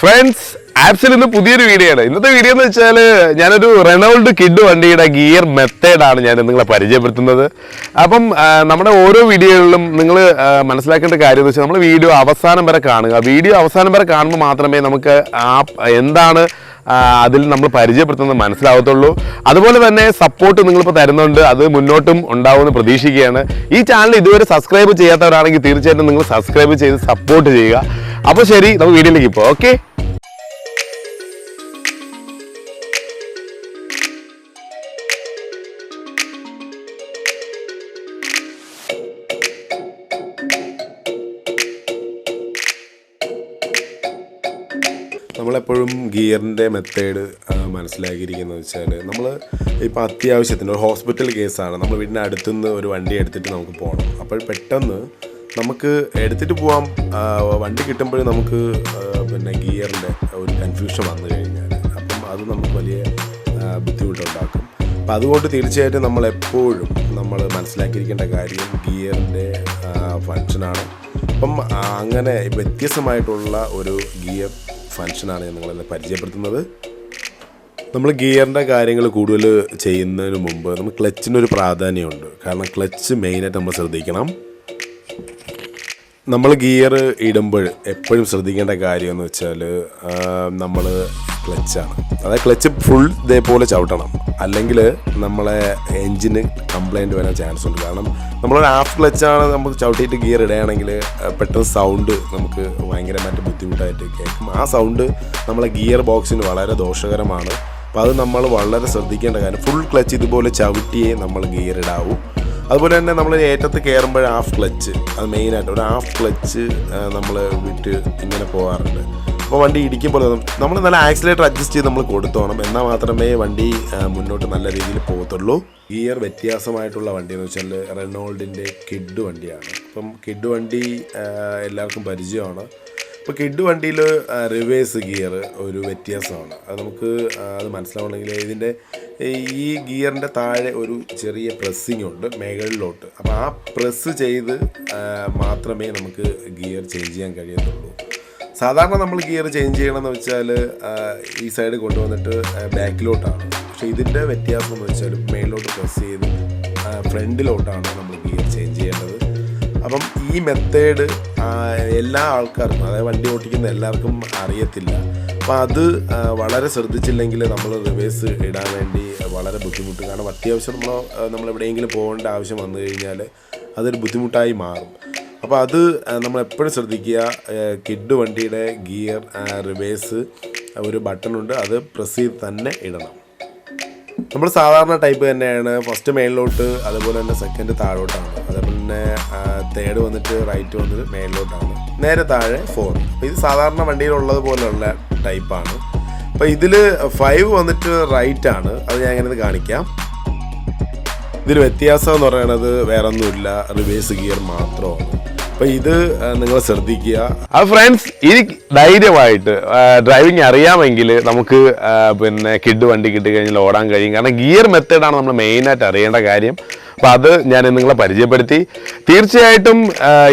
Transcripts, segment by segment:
Friends, absolutely പുതിയൊരു video ആണ്. ഇന്നത്തെ വീഡിയോ എന്ന് വെച്ചാൽ ഞാനൊരു Renault കിഡ് വണ്ടിയുടെ ഗിയർ മെത്തേഡ് ആണ് ഞാൻ നിങ്ങളെ പരിചയപ്പെടുത്തുന്നത്. അപ്പം നമ്മുടെ ഓരോ വീഡിയോകളിലും നിങ്ങൾ മനസ്സിലാക്കേണ്ട കാര്യം എന്ന് വെച്ചാൽ നമ്മൾ വീഡിയോ അവസാനം വരെ കാണുക. വീഡിയോ അവസാനം വരെ കാണുമ്പോൾ മാത്രമേ നമുക്ക് എന്താണ് അതിൽ നമ്മൾ പരിചയപ്പെടുത്തുന്നത് മനസ്സിലാവത്തുള്ളൂ. അതുപോലെ തന്നെ സപ്പോർട്ട് നിങ്ങളിപ്പോൾ തരുന്നുണ്ട്, അത് മുന്നോട്ടും ഉണ്ടാവുമെന്ന് പ്രതീക്ഷിക്കുകയാണ്. ഈ ചാനൽ ഇതുവരെ സബ്സ്ക്രൈബ് ചെയ്യാത്തവരാണെങ്കിൽ തീർച്ചയായിട്ടും നിങ്ങൾ സബ്സ്ക്രൈബ് ചെയ്ത് സപ്പോർട്ട് ചെയ്യുക. അപ്പോൾ ശരി, നമുക്ക് വീഡിയോയിലേക്ക് പോകാം. ഓക്കെ, നമ്മളെപ്പോഴും ഗിയറിൻ്റെ മെത്തേഡ് മനസ്സിലാക്കിയിരിക്കുന്നത് വെച്ചാൽ നമ്മൾ ഇപ്പോൾ അത്യാവശ്യത്തിന് ഒരു ഹോസ്പിറ്റൽ കേസാണ്, നമ്മൾ വീടിൻ്റെ അടുത്തുനിന്ന് ഒരു വണ്ടി എടുത്തിട്ട് നമുക്ക് പോകണം. അപ്പോൾ പെട്ടെന്ന് നമുക്ക് എടുത്തിട്ട് പോകാം, വണ്ടി കിട്ടുമ്പോൾ നമുക്ക് ഗിയറിൻ്റെ ഒരു കൺഫ്യൂഷൻ വന്നു കഴിഞ്ഞാൽ അപ്പം അത് നമുക്ക് വലിയ ബുദ്ധിമുട്ടുണ്ടാക്കും. അപ്പം അതുകൊണ്ട് തീർച്ചയായിട്ടും നമ്മളെപ്പോഴും നമ്മൾ മനസ്സിലാക്കിയിരിക്കേണ്ട കാര്യം ഗിയറിൻ്റെ ഫങ്ഷനാണ്. അപ്പം അങ്ങനെ വ്യത്യസ്തമായിട്ടുള്ള ഒരു ഗിയർ ഫങ്ഷനാണ് ഞാൻ നിങ്ങളെ പരിചയപ്പെടുത്തുന്നത്. നമ്മൾ ഗിയറിൻ്റെ കാര്യങ്ങൾ കൂടുതൽ ചെയ്യുന്നതിന് മുമ്പ് നമുക്ക് ക്ലച്ചിനൊരു പ്രാധാന്യമുണ്ട്. കാരണം ക്ലച്ച് മെയിനായിട്ട് നമ്മൾ ശ്രദ്ധിക്കണം. നമ്മൾ ഗിയർ ഇടുമ്പോൾ എപ്പോഴും ശ്രദ്ധിക്കേണ്ട കാര്യം എന്ന് വെച്ചാൽ നമ്മൾ ക്ലച്ചാണ്, അതായത് ക്ലച്ച് ഫുൾ ഇതേപോലെ ചവിട്ടണം, അല്ലെങ്കിൽ നമ്മളെ എൻജിന് കംപ്ലൈൻറ്റ് വരാൻ ചാൻസ് ഉണ്ട്. കാരണം നമ്മളൊരു ഹാഫ് ക്ലച്ചാണ് നമുക്ക് ചവിട്ടിയിട്ട് ഗിയർ ഇടുകയാണെങ്കിൽ പെട്ടെന്ന് സൗണ്ട് നമുക്ക് ഭയങ്കരമായിട്ട് ബുദ്ധിമുട്ടായിട്ട് കേൾക്കും. ആ സൗണ്ട് നമ്മളെ ഗിയർ ബോക്സിന് വളരെ ദോഷകരമാണ്. അപ്പോൾ അത് നമ്മൾ വളരെ ശ്രദ്ധിക്കേണ്ട കാര്യം. ഫുൾ ക്ലച്ച് ഇതുപോലെ ചവിട്ടിയേ നമ്മൾ ഗിയർ ഇടാവൂ. അതുപോലെ തന്നെ നമ്മൾ ഏറ്റത്ത് കയറുമ്പോൾ ഹാഫ് ക്ലച്ച്, അത് മെയിനായിട്ട് ഒരു ഹാഫ് ക്ലച്ച് നമ്മൾ വിട്ട് ഇങ്ങനെ പോകാറുണ്ട്. അപ്പോൾ വണ്ടി ഇടിക്കുമ്പോൾ നമ്മൾ നല്ല ആക്സിലേറ്റർ അഡ്ജസ്റ്റ് ചെയ്ത് നമ്മൾ കൊടുത്തോണം, എന്നാൽ മാത്രമേ വണ്ടി മുന്നോട്ട് നല്ല രീതിയിൽ പോകത്തുള്ളൂ. ഗിയർ വ്യത്യാസമായിട്ടുള്ള വണ്ടി എന്ന് വെച്ചാൽ റെനോൾഡിൻ്റെ കിഡ് വണ്ടിയാണ്. അപ്പം കിഡ് വണ്ടി എല്ലാവർക്കും പരിചയമാണ്. ഇപ്പോൾ കിഡ് വണ്ടിയിൽ റിവേഴ്സ് ഗിയർ ഒരു വ്യത്യാസമാണ്. അത് നമുക്ക് അത് മനസ്സിലാവണമെങ്കിൽ ഇതിൻ്റെ ഈ ഗിയറിൻ്റെ താഴെ ഒരു ചെറിയ പ്രസ്സിങ് ഉണ്ട് മുകളിലോട്ട്. അപ്പോൾ ആ പ്രസ് ചെയ്ത് മാത്രമേ നമുക്ക് ഗിയർ ചേഞ്ച് ചെയ്യാൻ കഴിയത്തുള്ളൂ. സാധാരണ നമ്മൾ ഗിയർ ചേഞ്ച് ചെയ്യണമെന്ന് വെച്ചാൽ ഈ സൈഡ് കൊണ്ടുവന്നിട്ട് ബാക്കിലോട്ടാണ്. പക്ഷേ ഇതിൻ്റെ വ്യത്യാസം എന്ന് വെച്ചാൽ മേളിലോട്ട് പ്രസ് ചെയ്ത് ഫ്രണ്ടിലോട്ടാണ് നമ്മൾ ഗിയർ ചേഞ്ച് ചെയ്യേണ്ടത്. അപ്പം ഈ മെത്തേഡ് എല്ലാ ആൾക്കാർക്കും, അതായത് വണ്ടി ഓടിക്കുന്ന എല്ലാവർക്കും അറിയത്തില്ല. അപ്പം അത് വളരെ ശ്രദ്ധിച്ചില്ലെങ്കിൽ നമ്മൾ റിവേഴ്സ് ഇടാൻ വേണ്ടി വളരെ ബുദ്ധിമുട്ട്. കാരണം അത്യാവശ്യം നമ്മൾ എവിടെയെങ്കിലും പോകേണ്ട ആവശ്യം വന്നു കഴിഞ്ഞാൽ അതൊരു ബുദ്ധിമുട്ടായി മാറും. അപ്പോൾ അത് നമ്മൾ എപ്പോഴും ശ്രദ്ധിക്കുക. കിഡ് വണ്ടിയുടെ ഗിയർ റിവേഴ്സ് ഒരു ബട്ടണുണ്ട്, അത് പ്രസ് ചെയ്ത് തന്നെ ഇടണം. നമ്മൾ സാധാരണ ടൈപ്പ് തന്നെയാണ്. ഫസ്റ്റ് മേളിലോട്ട്, അതുപോലെ തന്നെ സെക്കൻഡ് താഴോട്ടാണ്, അതേപോലെ തന്നെ തേർഡ് വന്നിട്ട് റൈറ്റ് വന്നിട്ട് മേളിലോട്ടാണ്, നേരെ താഴെ 4. അപ്പോൾ ഇത് സാധാരണ വണ്ടിയിലുള്ളത് പോലെയുള്ള ടൈപ്പാണ്. അപ്പോൾ ഇതിൽ 5 വന്നിട്ട് റൈറ്റ് ആണ്, അത് ഞാൻ എങ്ങനെ കാണിക്കാം. ഇതിൽ വ്യത്യാസം എന്ന് പറയുന്നത് വേറെ ഒന്നുമില്ല, റിവേഴ്സ് ഗിയർ മാത്രമാണ്. അപ്പോൾ ഇത് നിങ്ങൾ ശ്രദ്ധിക്കുക. അപ്പോൾ ഫ്രണ്ട്സ്, ഇനി ധൈര്യമായിട്ട് ഡ്രൈവിംഗ് അറിയാമെങ്കിൽ നമുക്ക് കിഡ് വണ്ടി കിട്ടിക്കഴിഞ്ഞാൽ ഓടാൻ കഴിയും. കാരണം ഗിയർ മെത്തേഡാണ് നമ്മൾ മെയിനായിട്ട് അറിയേണ്ട കാര്യം. അപ്പോൾ അത് ഞാൻ നിങ്ങളെ പരിചയപ്പെടുത്തി. തീർച്ചയായിട്ടും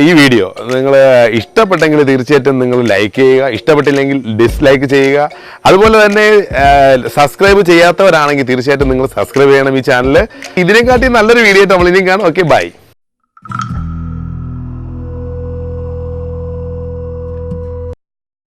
ഈ വീഡിയോ നിങ്ങൾ ഇഷ്ടപ്പെട്ടെങ്കിൽ തീർച്ചയായിട്ടും നിങ്ങൾ ലൈക്ക് ചെയ്യുക, ഇഷ്ടപ്പെട്ടില്ലെങ്കിൽ ഡിസ്ലൈക്ക് ചെയ്യുക. അതുപോലെ തന്നെ സബ്സ്ക്രൈബ് ചെയ്യാത്തവരാണെങ്കിൽ തീർച്ചയായിട്ടും നിങ്ങൾ സബ്സ്ക്രൈബ് ചെയ്യണം ഈ ചാനൽ. ഇതിനെക്കാട്ടി നല്ലൊരു വീഡിയോ ആയിട്ട് നമ്മൾ ഇനിയും കാണാം. Okay, by.